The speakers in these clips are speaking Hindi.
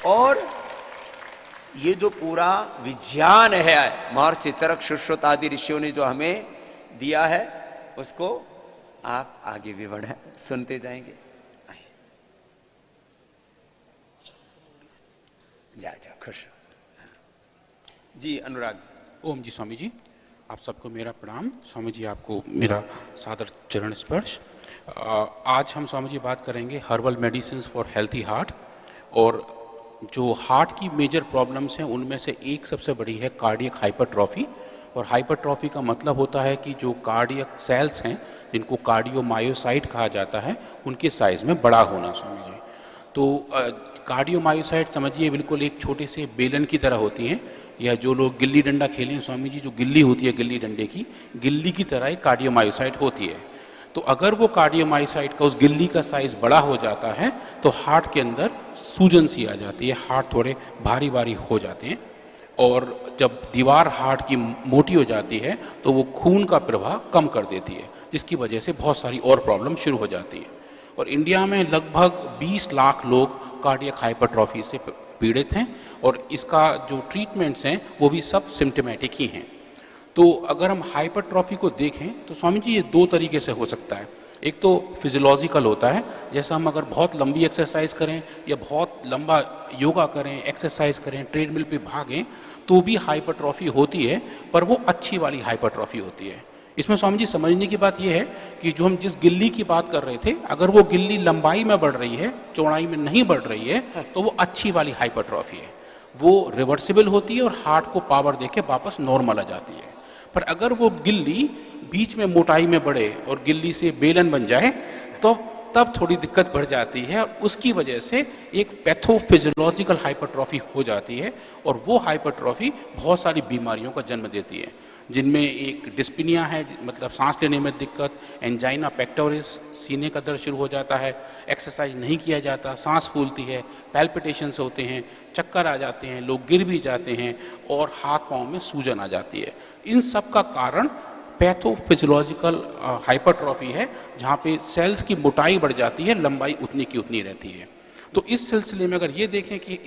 और ये जो पूरा विज्ञान है महर्षि चरक सुश्रुत आदि ऋषियों ने जो हमें दिया है, उसको आप आगे भी बढ़े सुनते जाएंगे। जा खुश जी। अनुराग जी। ओम जी। स्वामी जी आप सबको मेरा प्रणाम। स्वामी जी आपको मेरा सादर चरण स्पर्श। आज हम स्वामी जी बात करेंगे herbal medicine for healthy heart. और जो हार्ट की मेजर प्रॉब्लम्स हैं उनमें से एक सबसे बड़ी है कार्डियक हाइपरट्रॉफी। और हाइपरट्रॉफी का मतलब होता है कि जो कार्डियक सेल्स हैं जिनको कार्डियोमायोसाइट कहा जाता है उनके साइज़ में बड़ा होना। स्वामी जी तो कार्डियोमायोसाइट समझिए बिल्कुल एक छोटे से बेलन की तरह होती हैं, या जो लोग गिल्ली डंडा खेले हैं स्वामी जी, जो गिल्ली होती है गिल्ली डंडे की, गिल्ली की तरह एक कार्डियोमायोसाइट होती है। तो अगर वो कार्डियोमायोसाइट का उस गिल्ली का साइज बड़ा हो जाता है तो हार्ट के अंदर सूजन सी आ जाती है, हार्ट थोड़े भारी भारी हो जाते हैं। और जब दीवार हार्ट की मोटी हो जाती है तो वो खून का प्रवाह कम कर देती है, जिसकी वजह से बहुत सारी और प्रॉब्लम शुरू हो जाती है। और इंडिया में लगभग 20 लाख लोग कार्डियक हाइपरट्रॉफी से पीड़ित हैं, और इसका जो ट्रीटमेंट्स हैं वो भी सब सिम्टोमेटिक ही हैं। तो अगर हम हाइपरट्रॉफी को देखें तो स्वामी जी ये दो तरीके से हो सकता है। एक तो फिजियोलॉजिकल होता है, जैसे हम अगर बहुत लंबी एक्सरसाइज करें या बहुत लंबा योगा करें, एक्सरसाइज करें, ट्रेडमिल पे भागें, तो भी हाइपरट्रॉफी होती है, पर वो अच्छी वाली हाइपरट्रॉफी होती है। इसमें स्वामी जी समझने की बात यह है कि जो हम जिस गिल्ली की बात कर रहे थे, अगर वो गिल्ली लंबाई में बढ़ रही है, चौड़ाई में नहीं बढ़ रही है, तो वो अच्छी वाली हाइपरट्रॉफी है, वो रिवर्सिबल होती है और हार्ट को पावर देके वापस नॉर्मल आ जाती है। पर अगर वो गिल्ली बीच में मोटाई में बढ़े और गिल्ली से बेलन बन जाए तो तब थोड़ी दिक्कत बढ़ जाती है, और उसकी वजह से एक पैथोफिजियोलॉजिकल हाइपरट्रॉफी हो जाती है। और वो हाइपरट्रॉफी बहुत सारी बीमारियों का जन्म देती है, जिनमें एक डिस्पिनिया है, मतलब सांस लेने में दिक्कत, एंजाइना पेक्टोरिस, सीने का दर्द शुरू हो जाता है, एक्सरसाइज नहीं किया जाता, सांस फूलती है, पैल्पिटेशंस होते हैं, चक्कर आ जाते हैं, लोग गिर भी जाते हैं, और हाथ पांव में सूजन आ जाती है। इन सब का कारण पैथोफिजियोलॉजिकल हाइपरट्रॉफी है, जहाँ पे सेल्स की मोटाई बढ़ जाती है, लंबाई उतनी की उतनी रहती है। तो इस सिलसिले में अगर ये देखें कि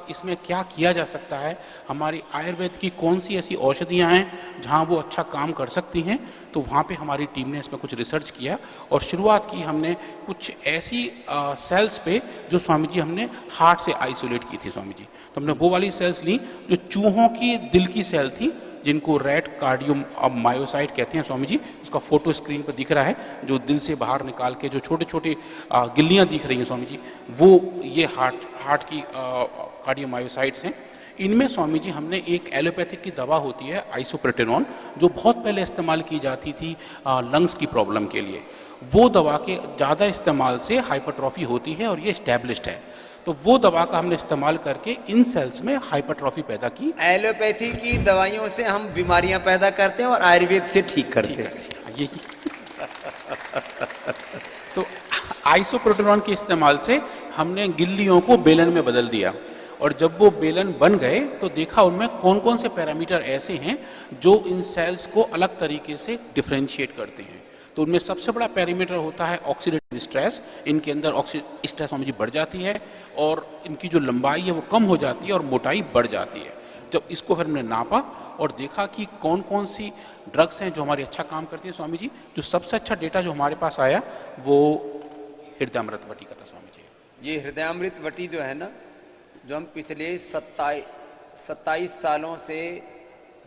इसमें क्या किया जा सकता है, हमारी आयुर्वेद की कौन सी ऐसी औषधियाँ हैं जहाँ वो अच्छा काम कर सकती हैं, तो वहाँ पे हमारी टीम ने इसमें कुछ रिसर्च किया और शुरुआत की हमने कुछ ऐसी सेल्स पे जो स्वामी जी हमने हार्ट से आइसोलेट की थी। स्वामी जी तो हमने वो वाली सेल्स ली जो चूहों की दिल की सेल थी, जिनको रेड कार्डियोमायोसाइट कहते हैं। स्वामी जी उसका फोटो स्क्रीन पर दिख रहा है, जो दिल से बाहर निकाल के जो छोटे छोटे गिल्लियां दिख रही हैं स्वामी जी, वो ये हार्ट की कार्डियोमायोसाइट्स हैं। इनमें स्वामी जी हमने एक एलोपैथिक की दवा होती है आइसोप्रोटेनॉन, जो बहुत पहले इस्तेमाल की जाती थी लंग्स की प्रॉब्लम के लिए। वो दवा के ज़्यादा इस्तेमाल से हाइपरट्रॉफी होती है और ये स्टैब्लिश्ड है। तो वो दवा का हमने इस्तेमाल करके इन सेल्स में हाइपरट्रॉफी पैदा की। एलोपैथी की दवाइयों से हम बीमारियां पैदा करते हैं और आयुर्वेद से ठीक करते हैं। ये तो आइसोप्रोटेनॉन के इस्तेमाल से हमने गिल्लियों को बेलन में बदल दिया, और जब वो बेलन बन गए तो देखा उनमें कौन कौन से पैरामीटर ऐसे हैं जो इन सेल्स को अलग तरीके से डिफ्रेंशिएट करते हैं। तो उनमें सबसे बड़ा पैरामीटर होता है ऑक्सीडेटिव स्ट्रेस। इनके अंदर ऑक्सीडेटिव स्ट्रेस स्वामी जी बढ़ जाती है और इनकी जो लंबाई है वो कम हो जाती है और मोटाई बढ़ जाती है। जब इसको फिर हमने नापा और देखा कि कौन कौन सी ड्रग्स हैं जो हमारी अच्छा काम करती हैं स्वामी जी, जो सबसे अच्छा डेटा जो हमारे पास आया वो हृदयामृत वटी का था। स्वामी जी ये हृदयामृत वटी जो है ना, जो हम पिछले 27 सालों से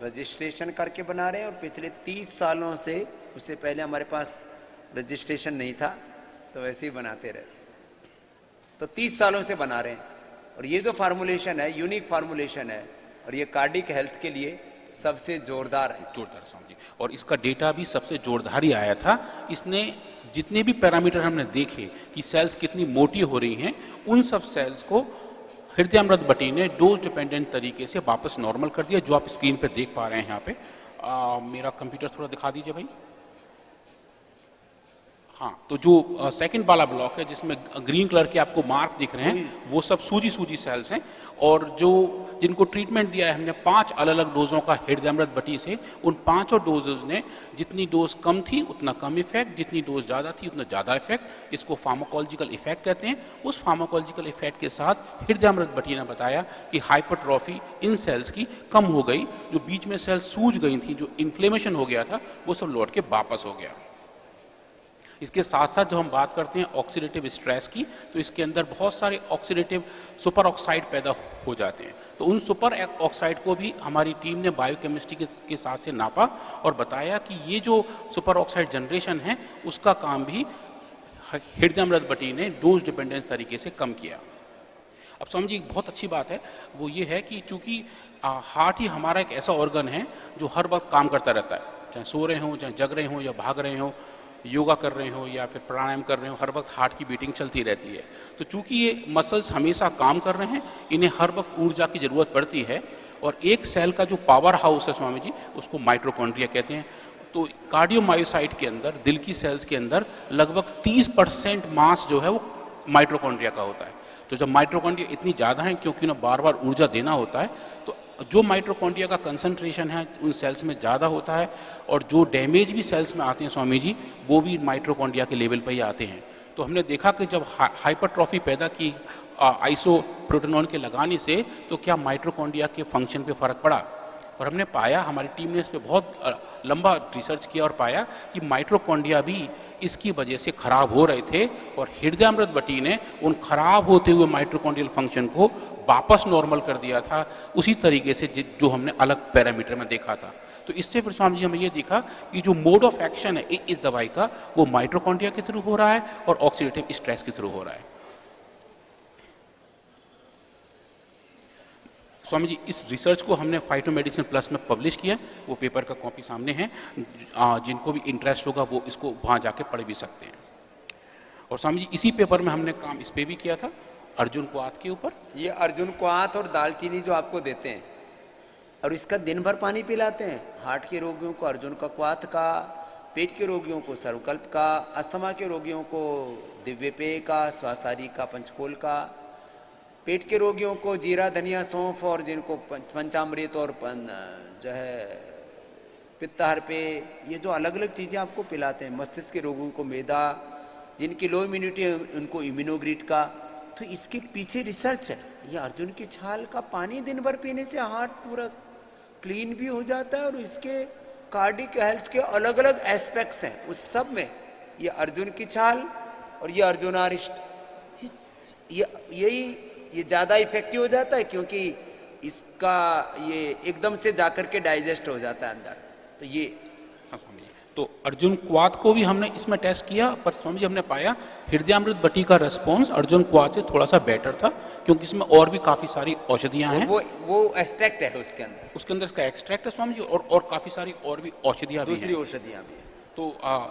रजिस्ट्रेशन करके बना रहे हैं, और पिछले 30 सालों से, उससे पहले हमारे पास रजिस्ट्रेशन नहीं था तो वैसे ही बनाते रहे, तो 30 सालों से बना रहे हैं। और ये जो फार्मूलेशन है यूनिक फार्मूलेशन है, और ये कार्डिक हेल्थ के लिए सबसे जोरदार है। जोरदार स्वामी जी, और इसका डेटा भी सबसे जोरदार ही आया था। इसने जितने भी पैरामीटर हमने देखे कि सेल्स कितनी मोटी हो रही हैं, उन सब सेल्स को हृदयामृत वटी ने डोज डिपेंडेंट तरीके से वापस नॉर्मल कर दिया, जो आप स्क्रीन पे देख पा रहे हैं यहाँ पे। मेरा कंप्यूटर थोड़ा दिखा दीजिए भाई। हाँ, तो जो सेकंड वाला ब्लॉक है जिसमें ग्रीन कलर के आपको मार्क दिख रहे हैं वो सब सूजी सेल्स हैं। और जो जिनको ट्रीटमेंट दिया है हमने 5 अलग अलग डोजों का हृदयामृत बटी से, उन 5 डोजेज ने जितनी डोज कम थी उतना कम इफेक्ट, जितनी डोज ज़्यादा थी उतना ज़्यादा इफेक्ट, इसको फार्माकोलॉजिकल इफेक्ट कहते हैं। उस फार्माकोलॉजिकल इफेक्ट के साथ हृदयामृत बटी ने बताया कि हाइपरट्रॉफी इन सेल्स की कम हो गई, जो बीच में सेल्स सूज गई थी, जो इन्फ्लेमेशन हो गया था वो सब लौट के वापस हो गया। इसके साथ साथ जब हम बात करते हैं ऑक्सीडेटिव स्ट्रेस की, तो इसके अंदर बहुत सारे ऑक्सीडेटिव सुपर ऑक्साइड पैदा हो जाते हैं। तो उन सुपर ऑक्साइड को भी हमारी टीम ने बायोकेमिस्ट्री के साथ से नापा और बताया कि ये जो सुपर ऑक्साइड जनरेशन है उसका काम भी हृदयामृत बटी ने डोज डिपेंडेंस तरीके से कम किया। अब समझिए एक बहुत अच्छी बात है वो ये है कि चूंकि हार्ट ही हमारा एक ऐसा ऑर्गन है जो हर वक्त काम करता रहता है, चाहे सो रहे हों, चाहे जग रहे हों या भाग रहे हों, योगा कर रहे हो या फिर प्राणायाम कर रहे हो, हर वक्त हार्ट की बीटिंग चलती रहती है। तो चूंकि ये मसल्स हमेशा काम कर रहे हैं, इन्हें हर वक्त ऊर्जा की जरूरत पड़ती है। और एक सेल का जो पावर हाउस है स्वामी जी, उसको माइटोकॉन्ड्रिया कहते हैं। तो कार्डियोमायोसाइट के अंदर, दिल की सेल्स के अंदर लगभग 30% मास जो है वो माइटोकॉन्ड्रिया का होता है। तो जब माइटोकॉन्ड्रिया इतनी ज़्यादा है क्योंकि उन्हें बार बार ऊर्जा देना होता है, तो जो माइटोकॉन्ड्रिया का कंसंट्रेशन है उन सेल्स में ज़्यादा होता है, और जो डैमेज भी सेल्स में आते हैं स्वामी जी वो भी माइटोकॉन्ड्रिया के लेवल पर ही आते हैं। तो हमने देखा कि जब हाइपरट्रॉफी पैदा की आइसोप्रोटेनॉन के लगाने से तो क्या माइटोकॉन्ड्रिया के फंक्शन पे फर्क पड़ा। और हमने पाया, हमारी टीम ने इस पर बहुत लंबा रिसर्च किया और पाया कि माइटोकॉन्ड्रिया भी इसकी वजह से खराब हो रहे थे, और हृदयामृत बटी ने उन खराब होते हुए माइटोकॉन्ड्रियल फंक्शन को वापस नॉर्मल कर दिया था, उसी तरीके से जो हमने अलग पैरामीटर में देखा था। तो इससे फिर स्वामी जी हमें ये दिखा कि जो मोड ऑफ एक्शन है इस दवाई का वो माइटोकॉन्ड्रिया के थ्रू हो रहा है और ऑक्सीडेटिव स्ट्रेस के थ्रू हो रहा है। स्वामी जी इस रिसर्च को हमने फाइटोमेडिसिन प्लस में पब्लिश किया, वो पेपर का कॉपी सामने है, जिनको भी इंटरेस्ट होगा वो इसको वहाँ जाके पढ़ भी सकते हैं। और स्वामी जी इसी पेपर में हमने काम इस पे भी किया था अर्जुन क्वाथ के ऊपर। ये अर्जुन क्वाथ और दालचीनी जो आपको देते हैं और इसका दिन भर पानी पिलाते हैं, हार्ट के रोगियों को अर्जुन का क्वाथ का, पेट के रोगियों को सर्वकल्प का, अस्थमा के रोगियों को दिव्यपेय का, स्वासारी का, पंचकोल का, पेट के रोगियों को जीरा धनिया सौंफ, और जिनको पंचामृत और जो है पित्तहर पे, ये जो अलग अलग चीज़ें आपको पिलाते हैं। मस्तिष्क के रोगियों को मैदा, जिनकी लो इम्यूनिटी है उनको इम्यूनोग्रिड का। तो इसके पीछे रिसर्च है। ये अर्जुन की छाल का पानी दिन भर पीने से हार्ट पूरा क्लीन भी हो जाता है, और इसके कार्डिक हेल्थ के अलग अलग एस्पेक्ट्स हैं, उस सब में ये अर्जुन की छाल और ये अर्जुनारिष्ट ये ज़्यादा इफेक्टिव हो जाता है, क्योंकि इसका ये एकदम से जाकर के डाइजेस्ट हो जाता है अंदर। तो ये तो अर्जुन क्वाथ को भी हमने इसमें टेस्ट किया, पर स्वामी जी हमने पाया हृदयामृत बटी का रेस्पॉन्स अर्जुन क्वाथ से थोड़ा सा बेटर था, क्योंकि इसमें और भी काफी सारी औषधियां हैं। वो एक्सट्रैक्ट है उसके अंदर इसका एक्सट्रैक्ट है स्वामी जी, और काफी सारी और भी औषधियां भी हैं। दूसरी औषधियां भी हैं। तो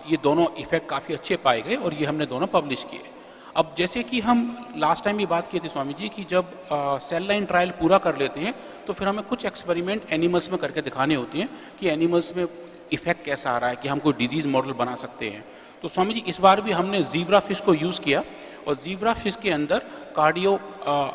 ये दोनों इफेक्ट काफी अच्छे पाए गए और ये हमने दोनों पब्लिश किए। अब जैसे कि हम लास्ट टाइम भी बात किए थे स्वामी जी कि जब सेल लाइन ट्रायल पूरा कर लेते हैं तो फिर हमें कुछ एक्सपेरिमेंट एनिमल्स में करके दिखाने होते हैं कि एनिमल्स में इफेक्ट कैसा आ रहा है, कि हम कोई डिजीज मॉडल बना सकते हैं। तो स्वामी जी इस बार भी हमने जीब्रा फिश को यूज़ किया, और जीब्रा फिश के अंदर कार्डियो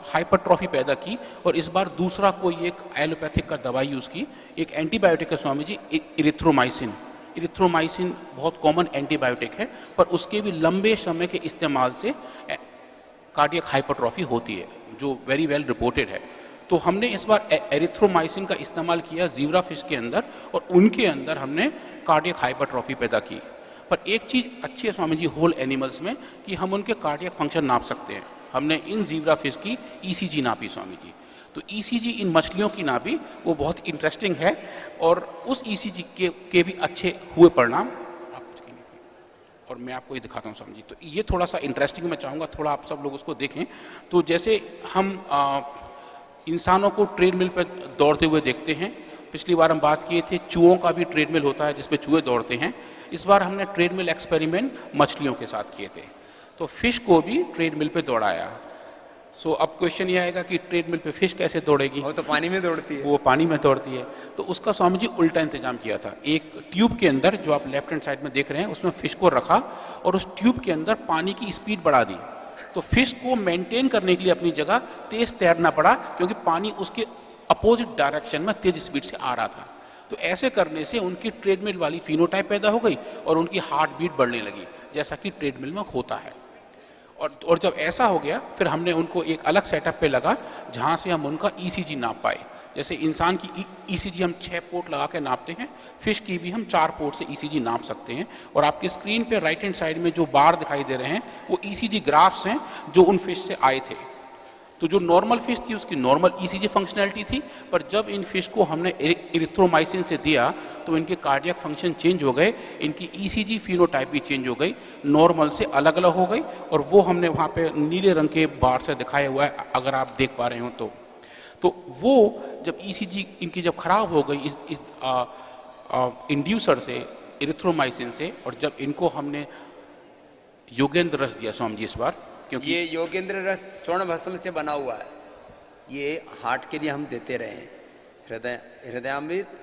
हाइपरट्रॉफी पैदा की, और इस बार दूसरा कोई एक एलोपैथिक का दवाई यूज़ की। एक एंटीबायोटिक है स्वामी जी, इरिथ्रोमाइसिन। इरिथ्रोमाइसिन बहुत कॉमन एंटीबायोटिक है, पर उसके भी लंबे समय के इस्तेमाल से कार्डियक हाइपरट्रॉफी होती है, जो वेरी वेल रिपोर्टेड है। तो हमने इस बार एरिथ्रोमाइसिन का इस्तेमाल किया जीब्रा फिश के अंदर, और उनके अंदर हमने कार्डियक हाइपरट्रॉफी पैदा की। पर एक चीज़ अच्छी है स्वामी जी होल एनिमल्स में कि हम उनके कार्डियक फंक्शन नाप सकते हैं। हमने इन जीब्रा फिश की ईसीजी नापी स्वामी जी। तो ईसीजी इन मछलियों की नापी, वो बहुत इंटरेस्टिंग है, और उस ईसीजी के भी अच्छे हुए परिणाम। और मैं आपको ये दिखाता हूँ स्वामी जी। तो ये थोड़ा सा इंटरेस्टिंग, मैं चाहूँगा थोड़ा आप सब लोग उसको देखें। तो जैसे हम इंसानों को ट्रेडमिल पर दौड़ते हुए देखते हैं, पिछली बार हम बात किए थे चूहों का भी ट्रेडमिल होता है जिसपे चूहे दौड़ते हैं। इस बार हमने ट्रेडमिल एक्सपेरिमेंट मछलियों के साथ किए थे। तो फिश को भी ट्रेडमिल पे दौड़ाया। सो अब क्वेश्चन ये आएगा कि ट्रेडमिल पे फिश कैसे दौड़ेगी? वो तो पानी में दौड़ती है। वो पानी में दौड़ती है। तो उसका स्वामी जी उल्टा इंतजाम किया था। एक ट्यूब के अंदर, जो आप लेफ्ट हैंड साइड में देख रहे हैं, उसमें फिश को रखा और उस ट्यूब के अंदर पानी की स्पीड बढ़ा दी। तो फिश को मेंटेन करने के लिए अपनी जगह तेज तैरना पड़ा, क्योंकि पानी उसके अपोजिट डायरेक्शन में तेज स्पीड से आ रहा था। तो ऐसे करने से उनकी ट्रेडमिल वाली फिनोटाइप पैदा हो गई और उनकी हार्ट बीट बढ़ने लगी, जैसा कि ट्रेडमिल में होता है। और जब ऐसा हो गया, फिर हमने उनको एक अलग सेटअप पे लगा जहाँ से हम उनका ईसीजी नाप पाए। जैसे इंसान की ईसीजी हम 6 पोर्ट लगा के नापते हैं, फिश की भी हम 4 पोर्ट से ईसीजी नाप सकते हैं। और आपकी स्क्रीन पे राइट हैंड साइड में जो बार दिखाई दे रहे हैं, वो ईसीजी ग्राफ्स हैं जो उन फिश से आए थे। तो जो नॉर्मल फिश थी उसकी नॉर्मल ईसीजी फंक्शनैलिटी थी, पर जब इन फिश को हमने एरिथ्रोमाइसिन से दिया तो इनके कार्डियक फंक्शन चेंज हो गए, इनकी ईसीजी फिनोटाइप भी चेंज हो गई, नॉर्मल से अलग अलग हो गई। और वो हमने वहाँ पे नीले रंग के बार से दिखाया हुआ है, अगर आप देख पा रहे हो तो वो जब ईसीजी इनकी जब खराब हो गई इस इंड्यूसर से, एरिथ्रोमाइसिन से, और जब इनको हमने योगेंद्र रस दिया स्वामी जी इस बार, क्योंकि ये योगेंद्र रस स्वर्ण भस्म से बना हुआ है, ये हार्ट के लिए हम देते रहे हैं, हृदयामृत,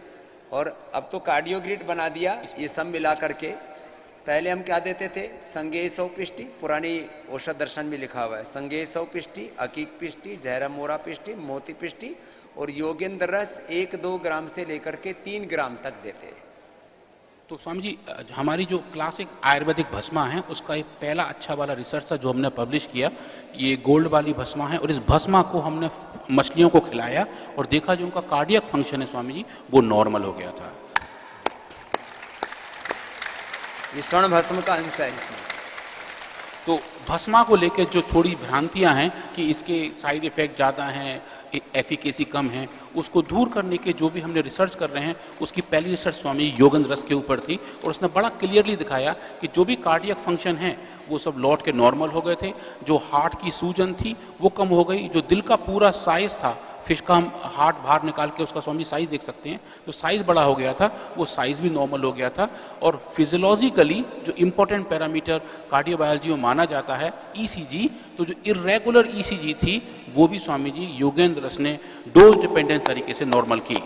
और अब तो कार्डियोग्रिड बना दिया ये सब मिला करके। पहले हम क्या देते थे? संगेय सौपिष्टि, पुरानी औषध दर्शन में लिखा हुआ है, संगेय सौपिष्टि, अकीक पिष्टि, जहरमोरा पिष्टि, मोती पिष्टि, और योगेंद्र रस 1-2 ग्राम से लेकर के 3 ग्राम तक देते हैं। तो स्वामी जी, हमारी जो क्लासिक आयुर्वेदिक भस्मा है उसका एक पहला अच्छा वाला रिसर्च था जो हमने पब्लिश किया। ये गोल्ड वाली भस्मा है, और इस भस्मा को हमने मछलियों को खिलाया और देखा जो उनका कार्डियक फंक्शन है स्वामी जी, वो नॉर्मल हो गया था। ये स्वर्ण भस्म का अंश है इसमें। तो भस्मा को लेकर जो थोड़ी भ्रांतियां हैं कि इसके साइड इफेक्ट ज़्यादा हैं, एफिकेसी कम है, उसको दूर करने के जो भी हमने रिसर्च कर रहे हैं, उसकी पहली रिसर्च स्वामी योगेंद्र रस के ऊपर थी, और उसने बड़ा क्लियरली दिखाया कि जो भी कार्डियक फंक्शन है वो सब लौट के नॉर्मल हो गए थे। जो हार्ट की सूजन थी वो कम हो गई, जो दिल का पूरा साइज था, फिश का हम हार्ट बाहर निकाल के उसका स्वामी साइज देख सकते हैं, जो साइज बड़ा हो गया था वो साइज भी नॉर्मल हो गया था। और फिजियोलॉजिकली जो इम्पोर्टेंट पैरामीटर कार्डियोबायोलॉजी में माना जाता है ईसीजी, तो जो इरेगुलर ईसीजी थी वो भी स्वामी जी योगेंद्र रस ने डोज डिपेंडेंट तरीके से नॉर्मल की।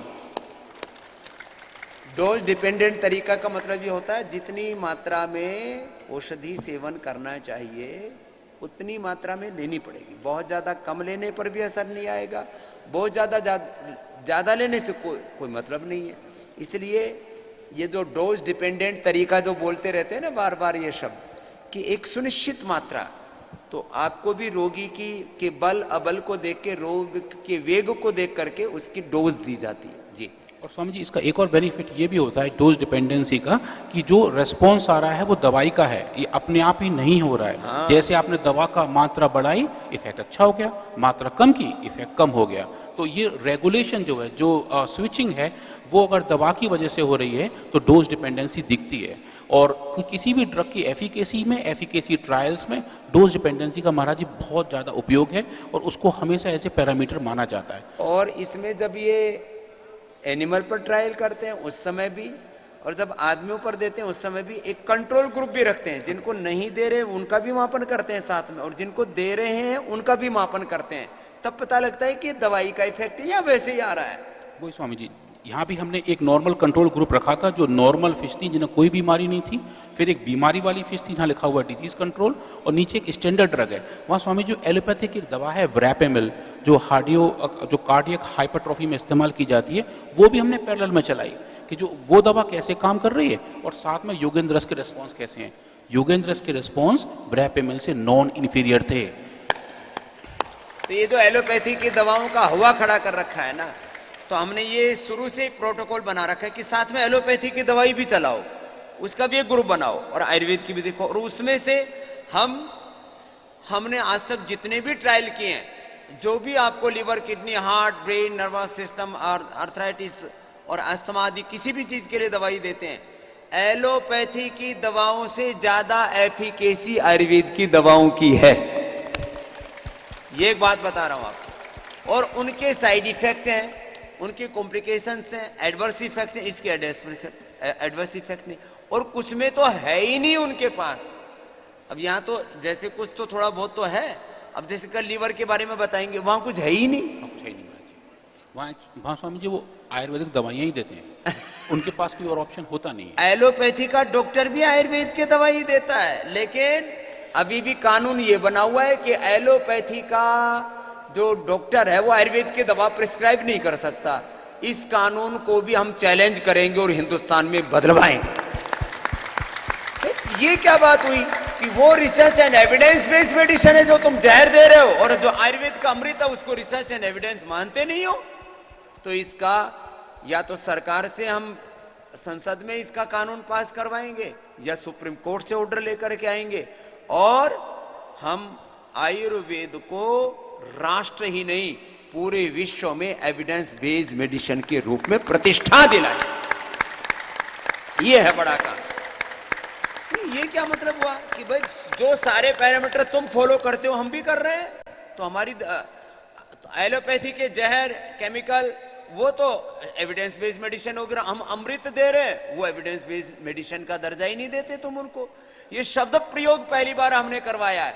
डोज डिपेंडेंट तरीका का मतलब ये होता है जितनी मात्रा में औषधि सेवन करना चाहिए उतनी मात्रा में लेनी पड़ेगी। बहुत ज़्यादा कम लेने पर भी असर नहीं आएगा, बहुत ज़्यादा लेने से कोई मतलब नहीं है। इसलिए ये जो डोज डिपेंडेंट तरीका जो बोलते रहते हैं ना बार बार ये शब्द, कि एक सुनिश्चित मात्रा, तो आपको भी रोगी के बल अबल को देख के, रोग के वेग को देख करके उसकी डोज दी जाती है जी। और स्वामी जी, इसका एक और बेनिफिट ये भी होता है डोज डिपेंडेंसी का, कि जो रेस्पॉन्स आ रहा है वो दवाई का है, ये अपने आप ही नहीं हो रहा है। हाँ। जैसे आपने दवा का मात्रा बढ़ाई, इफेक्ट अच्छा हो गया, मात्रा कम की, इफेक्ट कम हो गया। तो ये रेगुलेशन जो है, जो स्विचिंग है, वो अगर दवा की वजह से हो रही है तो डोज डिपेंडेंसी दिखती है। और किसी भी ड्रग की एफिकेसी ट्रायल्स में डोज डिपेंडेंसी का महाराज जी बहुत ज़्यादा उपयोग है, और उसको हमेशा ऐसे पैरामीटर माना जाता है। और इसमें जब ये एनिमल पर ट्रायल करते हैं उस समय भी, और जब आदमियों पर देते हैं उस समय भी, एक कंट्रोल ग्रुप भी रखते हैं, जिनको नहीं दे रहे उनका भी मापन करते हैं साथ में, और जिनको दे रहे हैं उनका भी मापन करते हैं। तब पता लगता है कि दवाई का इफेक्ट या वैसे ही आ रहा है। वही स्वामी जी, यहाँ भी हमने एक नॉर्मल कंट्रोल ग्रुप रखा था, जो नॉर्मल फिश थी जिन्हें कोई बीमारी नहीं थी, फिर एक बीमारी वाली फिश थी जहाँ लिखा हुआ है डिजीज कंट्रोल, और नीचे एक स्टैंडर्ड ड्रग है। वहाँ स्वामी जो एलोपैथिक एक दवा है व्रैपेमिल, जो कार्डियक हाइपरट्रॉफी में इस्तेमाल की जाती है, वो भी हमने पैरेलल में चलाई कि जो वो दवा कैसे काम कर रही है, और साथ में योगेंद्र रस के रिस्पॉन्स कैसे हैं। योगेंद्र रस के रिस्पॉन्स व्रैपेमिल से नॉन इन्फीरियर थे। तो ये जो एलोपैथी की दवाओं का हवा खड़ा कर रखा है ना, तो हमने ये शुरू से एक प्रोटोकॉल बना रखा है कि साथ में एलोपैथी की दवाई भी चलाओ, उसका भी एक ग्रुप बनाओ, और आयुर्वेद की भी देखो। और उसमें से हमने आज तक जितने भी ट्रायल किए हैं, जो भी आपको liver, kidney, heart, brain, nervous system और आर्थराइटिस और अस्थमा आदि किसी भी चीज के लिए दवाई देते हैं, एलोपैथी की दवाओं से ज्यादा एफिकेसी आयुर्वेद की दवाओं की है। ये एक बात बता रहा हूं आपको। और उनके साइड इफेक्ट हैं, उनके कॉम्प्लिकेशंस हैं, एडवर्स इफेक्ट हैं, इसके एडवर्स इफेक्ट नहीं, और कुछ में तो है ही नहीं उनके पास। अब यहाँ तो जैसे कुछ तो थोड़ा बहुत तो है, अब जैसे कल लीवर के बारे में बताएंगे, वहां कुछ है ही नहीं। कुछ है ही नहीं महाराज जी, वहाँ स्वामी जी वो आयुर्वेदिक दवाइयाँ ही देते हैं उनके पास कोई और ऑप्शन होता नहीं है। एलोपैथी का डॉक्टर भी आयुर्वेद की दवाई देता है, लेकिन अभी भी कानून ये बना हुआ है कि एलोपैथी का जो डॉक्टर है वो आयुर्वेद की दवा प्रिस्क्राइब नहीं कर सकता। इस कानून को भी हम चैलेंज करेंगे और हिंदुस्तान में बदलवाएंगे। ये क्या बात हुई कि वो research and evidence based medicine है जो तुम जहर दे रहे हो, और जो आयुर्वेद का अमृत है उसको रिसर्च एंड एविडेंस मानते नहीं हो? तो इसका या तो सरकार से हम संसद में इसका कानून पास करवाएंगे या सुप्रीम कोर्ट से ऑर्डर लेकर के आएंगे, और हम आयुर्वेद को राष्ट्र ही नहीं पूरे विश्व में एविडेंस बेस्ड मेडिसिन के रूप में प्रतिष्ठा दिलाएंगे। ये है बड़ा काम। ये क्या मतलब हुआ कि भाई जो सारे पैरामीटर तुम फॉलो करते हो हम भी कर रहे हैं, तो हमारी एलोपैथी के जहर केमिकल वो तो एविडेंस बेस्ड मेडिसिन वगैरह, हम अमृत दे रहे हैं वो एविडेंस बेस्ड मेडिसिन का दर्जा ही नहीं देते तुम उनको। ये शब्द प्रयोग पहली बार हमने करवाया है,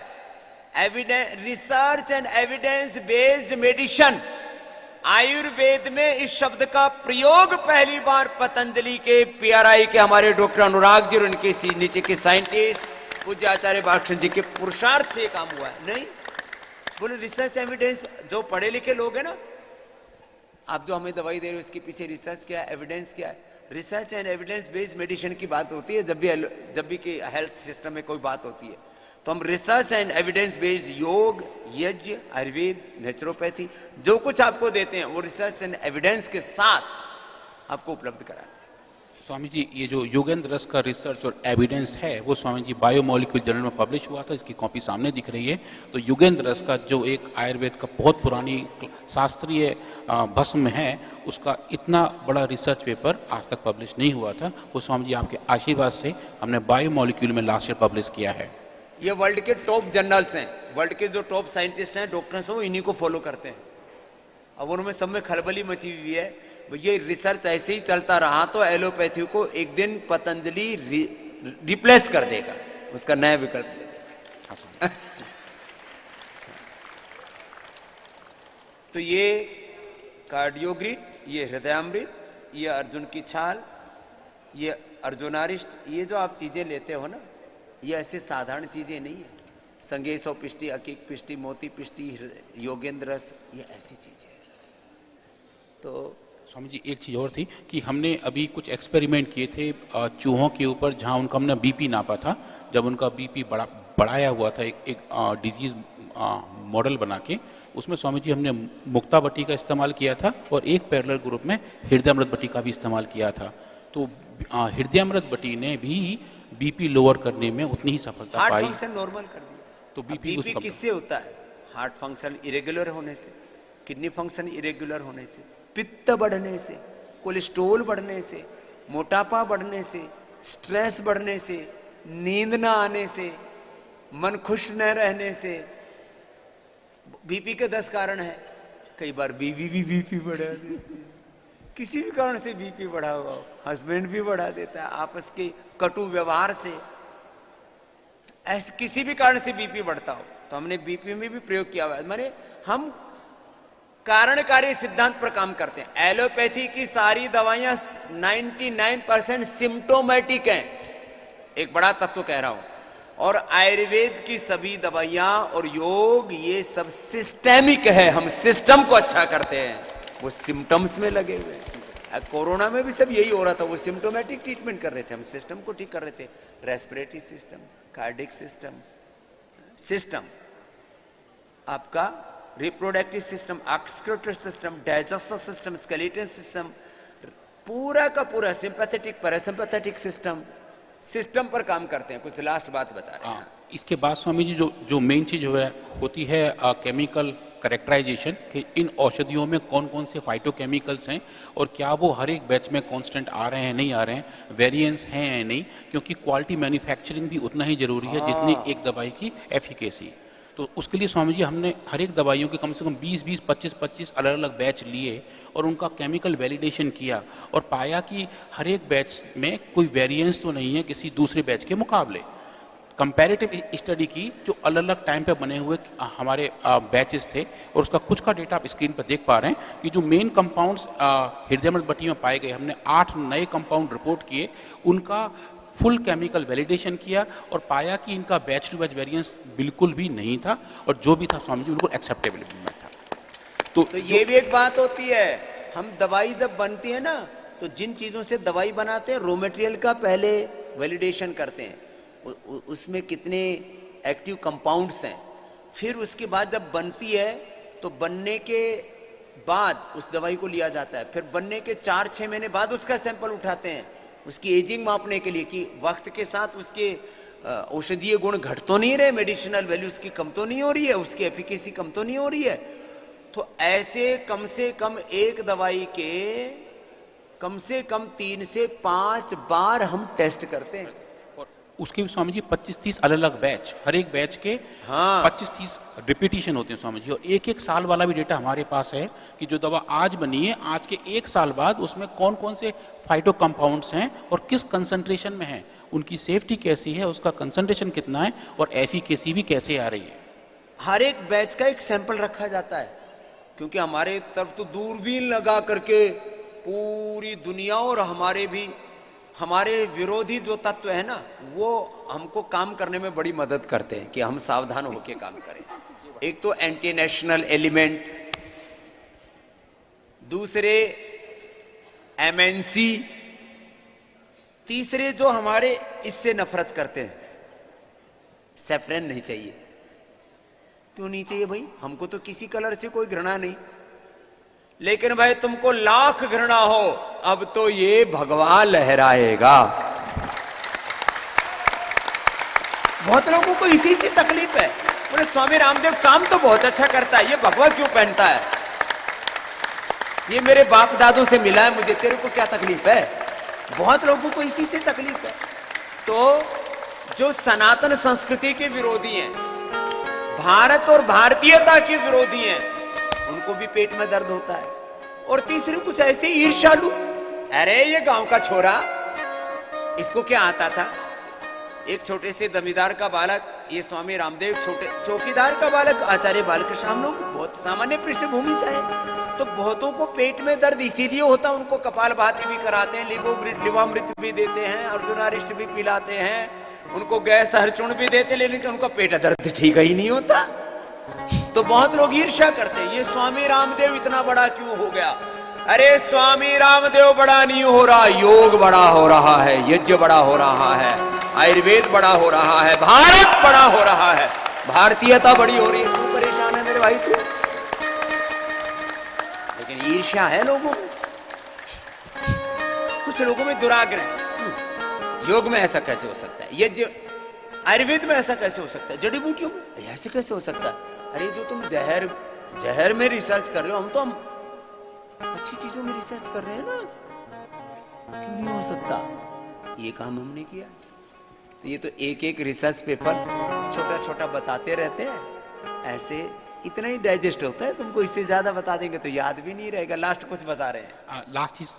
evidence research and evidence based medicine. Ayurveda में इस शब्द का प्रयोग पहली बार पतंजलि के पीआरआई के हमारे डॉक्टर अनुराग जी और उनके नीचे के साइंटिस्ट पूज्य आचार्य भास्कर जी के पुरुषार्थ से काम हुआ है। नहीं बोले रिसर्च एविडेंस, जो पढ़े लिखे लोग हैं ना, आप जो हमें दवाई दे रहे हो इसके पीछे रिसर्च क्या है, एविडेंस क्या है? Research and evidence based medicine की बात होती है जब भी कि हेल्थ सिस्टम में कोई बात होती है, तो हम रिसर्च एंड एविडेंस बेस्ड योग, यज्ञ, आयुर्वेद, नेचुरोपैथी जो कुछ आपको देते हैं वो रिसर्च एंड एविडेंस के साथ आपको उपलब्ध कराते हैं। स्वामी जी ये जो योगेंद्र रस का रिसर्च और एविडेंस है वो स्वामी जी बायोमोलिक्यूल जर्नल में पब्लिश हुआ था, इसकी कॉपी सामने दिख रही है। तो योगेंद्र रस का जो एक आयुर्वेद का बहुत पुरानी शास्त्रीय भस्म है उसका इतना बड़ा रिसर्च पेपर आज तक पब्लिश नहीं हुआ था, वो स्वामी जी आपके आशीर्वाद से हमने बायोमोलिक्यूल में लास्ट ईयर पब्लिश किया है। ये वर्ल्ड के टॉप जर्नल्स हैं, वर्ल्ड के जो टॉप साइंटिस्ट हैं, डॉक्टर्स हैं, वो इन्हीं को फॉलो करते हैं। अब उनमें सब में खलबली मची हुई है, ये रिसर्च ऐसे ही चलता रहा तो एलोपैथी को एक दिन पतंजलि रिप्लेस कर देगा, उसका नया विकल्प दे देगा। तो ये कार्डियोग्रिड, ये हृदयामृत, ये अर्जुन की छाल, ये अर्जुनारिष्ट, ये जो आप चीजें लेते हो ना, ये ऐसे साधारण चीजें नहीं है। संगेशो पिष्टि, अकीक पिष्टि, मोती पिष्टि, योगेंद्र रस, ये ऐसी चीजें हैं। तो स्वामी जी एक चीज़ और थी कि हमने अभी कुछ एक्सपेरिमेंट किए थे चूहों के ऊपर, जहां उनका हमने बीपी नापा था। जब उनका बीपी बढ़ाया हुआ था एक डिजीज मॉडल बना के, उसमें स्वामी जी हमने मुक्ता बटी का इस्तेमाल किया था और एक पैरेलल ग्रुप में हृदयामृत बटी का भी इस्तेमाल किया था। तो हृदयामृत बटी ने भी बीपी लोअर करने में उतनी ही सफलता पाई। हार्ट फंक्शन नॉर्मल कर दिया। तो बीपी किससे होता है? हार्ट फंक्शन इरेगुलर होने से, किडनी फंक्शन इरेगुलर होने से, पित्त बढ़ने से, कोलेस्ट्रॉल बढ़ने से, मोटापा बढ़ने से, स्ट्रेस बढ़ने से, नींद ना आने से, मन खुश न रहने से। बीपी के 10 कारण है। कई बार बीवी भी बीपी बढ़ा देती है, किसी भी कारण से बीपी बढ़ा हुआ हो, हस्बैंड भी बढ़ा देता है, आपस के कटु व्यवहार से, ऐसे किसी भी कारण से बीपी बढ़ता हो। तो हमने बीपी में भी प्रयोग किया हुआ है। माने हम कारणकारी सिद्धांत पर काम करते हैं। एलोपैथी की सारी दवाइयां 99% सिम्टोमेटिक हैं, एक बड़ा तत्व कह रहा हूं, और आयुर्वेद की सभी दवाइयां और योग ये सब सिस्टेमिक है। हम सिस्टम को अच्छा करते हैं, वो सिम्टम्स में लगे हुए हैं। कोरोना में भी सब यही हो रहा था, वो सिम्टोमेटिक ट्रीटमेंट कर रहे थे, हम सिस्टम को ठीक कर रहे थे। रेस्पिरेटरी सिस्टम, कार्डिक सिस्टम, आपका reproductive system, excretory system, digestive system, skeletal system, पूरा का पूरा सिंपैथेटिक पैरासिम्पैथेटिक सिस्टम पर काम करते हैं। कुछ लास्ट बात बता रहे हैं। इसके बाद स्वामी जी जो मेन चीज होती है केमिकल करेक्टराइजेशन, कि इन औषधियों में कौन कौन से फाइटोकेमिकल्स हैं और क्या वो हर एक बैच में कांस्टेंट आ रहे हैं, नहीं आ रहे हैं, वेरिएंस हैं या नहीं, क्योंकि क्वालिटी मैन्युफैक्चरिंग भी उतना ही जरूरी है जितनी एक दवाई की एफिकेसी। तो उसके लिए स्वामी जी हमने हर एक दवाइयों के कम से कम 20-20, 25-25 अलग अलग बैच लिए और उनका केमिकल वैलिडेशन किया और पाया कि हर एक बैच में कोई वेरिएंस तो नहीं है किसी दूसरे बैच के मुकाबले। कंपैरेटिव स्टडी की जो अलग अलग टाइम पे बने हुए हमारे बैचेस थे, और उसका कुछ का डेटा आप स्क्रीन पर देख पा रहे हैं कि जो मेन कंपाउंड्स हृदयमृत बटी में पाए गए, हमने 8 नए कंपाउंड रिपोर्ट किए, उनका फुल केमिकल वैलिडेशन किया और पाया कि इनका बैच टू बैच वेरिएंस बिल्कुल भी नहीं था, और जो भी था स्वामी जी बिल्कुल एक्सेप्टेबल में था। तो ये भी एक बात होती है, हम दवाई जब बनती है ना, तो जिन चीजों से दवाई बनाते हैं रॉ मटेरियल का पहले वैलिडेशन करते हैं, उसमें कितने एक्टिव कंपाउंड्स हैं, फिर उसके बाद जब बनती है तो बनने के बाद उस दवाई को लिया जाता है, फिर बनने के 4-6 महीने बाद उसका सैंपल उठाते हैं उसकी एजिंग मापने के लिए कि वक्त के साथ उसके औषधीय गुण घट तो नहीं रहे, मेडिसिनल वैल्यू उसकी कम तो नहीं हो रही है, उसकी एफिकेसी कम तो नहीं हो रही है। तो ऐसे कम से कम एक दवाई के कम से कम 3 से 5 बार हम टेस्ट करते हैं। और उसके भी स्वामी जी 25-30 अलग अलग बैच, हर एक बैच के 25-30 रिपीटिशन होते हैं स्वामी जी, और एक साल वाला भी डेटा हमारे पास है कि जो दवा आज बनी है, आज के 1 साल बाद उसमें कौन कौन से फाइटो कंपाउंड्स हैं और किस कंसंट्रेशन में है, उनकी सेफ्टी कैसी है, उसका कंसंट्रेशन कितना है और एफिकेसी भी कैसे आ रही है। हर एक बैच का एक सैंपल रखा जाता है, क्योंकि हमारे तरफ तो दूरबीन लगा करके पूरी दुनिया और हमारे विरोधी जो तत्व है ना, वो हमको काम करने में बड़ी मदद करते हैं कि हम सावधान होकर काम करें। एक तो एंटी नेशनल एलिमेंट, दूसरे एमएनसी, तीसरे जो हमारे इससे नफरत करते हैं, सैफरन नहीं चाहिए। क्यों नहीं चाहिए भाई? हमको तो किसी कलर से कोई घृणा नहीं, लेकिन भाई तुमको लाख घृणा हो, अब तो ये भगवा लहराएगा। बहुत लोगों को इसी से तकलीफ है, बोले स्वामी रामदेव काम तो बहुत अच्छा करता है, ये भगवा क्यों पहनता है? ये मेरे बाप दादों से मिला है मुझे, तेरे को क्या तकलीफ है? बहुत लोगों को इसी से तकलीफ है। तो जो सनातन संस्कृति के विरोधी हैं, भारत और भारतीयता के विरोधी हैं, उनको भी पेट में दर्द होता है। और तीसरे कुछ ऐसे ईर्ष्यालु, अरे ये गांव का छोरा, इसको क्या आता था? एक छोटे से जमींदार का बालक, ये स्वामी रामदेव छोटे चौकीदार का बालक, आचार्य बालकृष्ण, हम लोग बहुत सामान्य पृष्ठभूमि से हैं, तो बहुतों को पेट में दर्द इसीलिए होता, उनको कपाल भाती भी कराते हैं, लिवामृत भी देते हैं, अर्जुनारिष्ट भी पिलाते हैं, उनको गैस हरचूर्ण भी देते, लेकिन उनका पेट दर्द ठीक ही नहीं होता। तो बहुत लोग ईर्ष्या करते हैं, ये स्वामी रामदेव इतना बड़ा क्यों हो गया? अरे स्वामी रामदेव बड़ा नहीं हो रहा, योग बड़ा हो रहा है, यज्ञ बड़ा हो रहा है, आयुर्वेद बड़ा हो रहा है, भारत बड़ा हो रहा है, भारतीयता बड़ी हो रही है। तू परेशान है मेरे भाई तू, लेकिन ईर्ष्या है लोगों में, कुछ लोगों में दुराग्रह। योग में ऐसा कैसे हो सकता है? यज्ञ आयुर्वेद में ऐसा कैसे हो सकता है? जड़ी बूटियों में ऐसे कैसे हो सकता है? अरे जो तुम जहर में रिसर्च कर रहे हो, हम अच्छी चीजों में रिसर्च कर रहे हैं ना, क्यों नहीं हो सकता? ये काम हमने किया। तो ये तो एक रिसर्च पेपर छोटा छोटा बताते रहते हैं, ऐसे इतना ही डाइजेस्ट होता है। तुमको इससे ज्यादा बता देंगे तो याद भी नहीं रहेगा। लास्ट कुछ बता रहे हैं। लास्ट चीज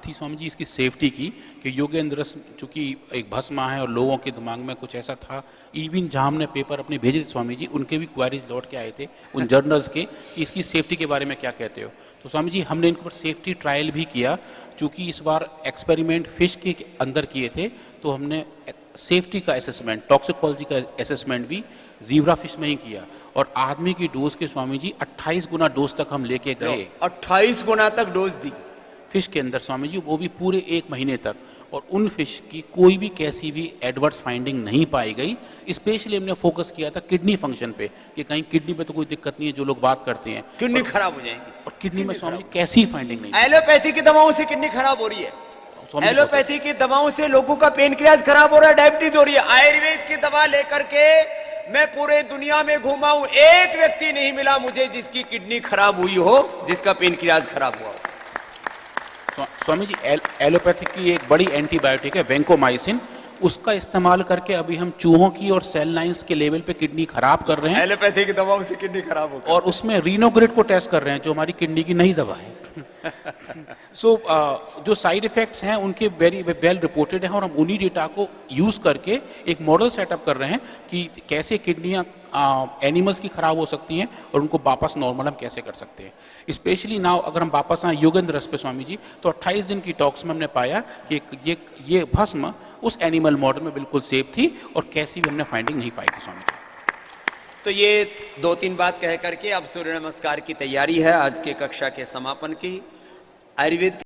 थी स्वामी जी इसकी सेफ्टी की, कि योगेंद्र चूंकि एक भस्मा है और लोगों के दिमाग में कुछ ऐसा था, इवन जहां हमने पेपर अपने भेजे थे स्वामी जी, उनके भी क्वारीज लौट के आए थे उन जर्नल्स के कि इसकी सेफ्टी के बारे में क्या कहते हो। तो स्वामी जी हमने इनके ऊपर सेफ्टी ट्रायल भी किया, चूंकि इस बार एक्सपेरिमेंट फिश के अंदर किए थे, तो हमने सेफ्टी का असेसमेंट, टॉक्सिकोलॉजी का असेसमेंट भी जीब्रा फिश में ही किया, और आदमी की डोज के स्वामी जी 28 गुना डोज तक हम लेके गए। 28 गुना तक डोज दी फिश के अंदर स्वामी जी, वो भी पूरे 1 महीने तक, और उन फिश की कोई भी कैसी भी एडवर्स फाइंडिंग नहीं पाई गई। स्पेशली हमने फोकस किया था किडनी फंक्शन पे, कि कहीं किडनी पे तो कोई दिक्कत नहीं है, जो लोग बात करते हैं किडनी खराब हो जाएगी, और किडनी में स्वामी कैसी फाइंडिंग नहीं। एलोपैथी की दवाओं से किडनी खराब हो रही है, एलोपैथी की दवाओं से लोगों का पेनक्रियाज खराब हो रहा है, डायबिटीज हो रही है। आयुर्वेद की दवा लेकर के मैं पूरे दुनिया में घूमा हूं, एक व्यक्ति नहीं मिला मुझे जिसकी किडनी खराब हुई हो, जिसका पेनक्रियाज खराब हुआ हो। स्वामी जी एलोपैथिक की एक बड़ी एंटीबायोटिक है वैंकोमाइसिन, उसका इस्तेमाल करके अभी हम चूहों की और सेल लाइंस के लेवल पे किडनी खराब कर रहे हैं एलोपैथी की दवाओं से किडनी खराब होगा और उसमें रीनोग्रिड को टेस्ट कर रहे हैं जो हमारी किडनी की नई दवा है। सो जो साइड इफेक्ट्स हैं उनके वेरी वेल रिपोर्टेड हैं और हम उन्हीं डेटा को यूज करके एक मॉडल सेटअप कर रहे हैं कि कैसे किडनियां एनिमल्स की खराब हो सकती हैं और उनको वापस नॉर्मल हम कैसे कर सकते हैं। स्पेशली नाउ अगर हम वापस आए योगेंद्र रस पे स्वामी जी, तो 28 दिन की टॉक्स में हमने पाया कि ये भस्म उस एनिमल मॉडल में बिल्कुल सेफ थी और कैसी भी हमने फाइंडिंग नहीं पाई थी स्वामी जी। तो ये 2-3 बात कह करके अब सूर्य नमस्कार की तैयारी है आज के कक्षा के समापन की। आयुर्वेद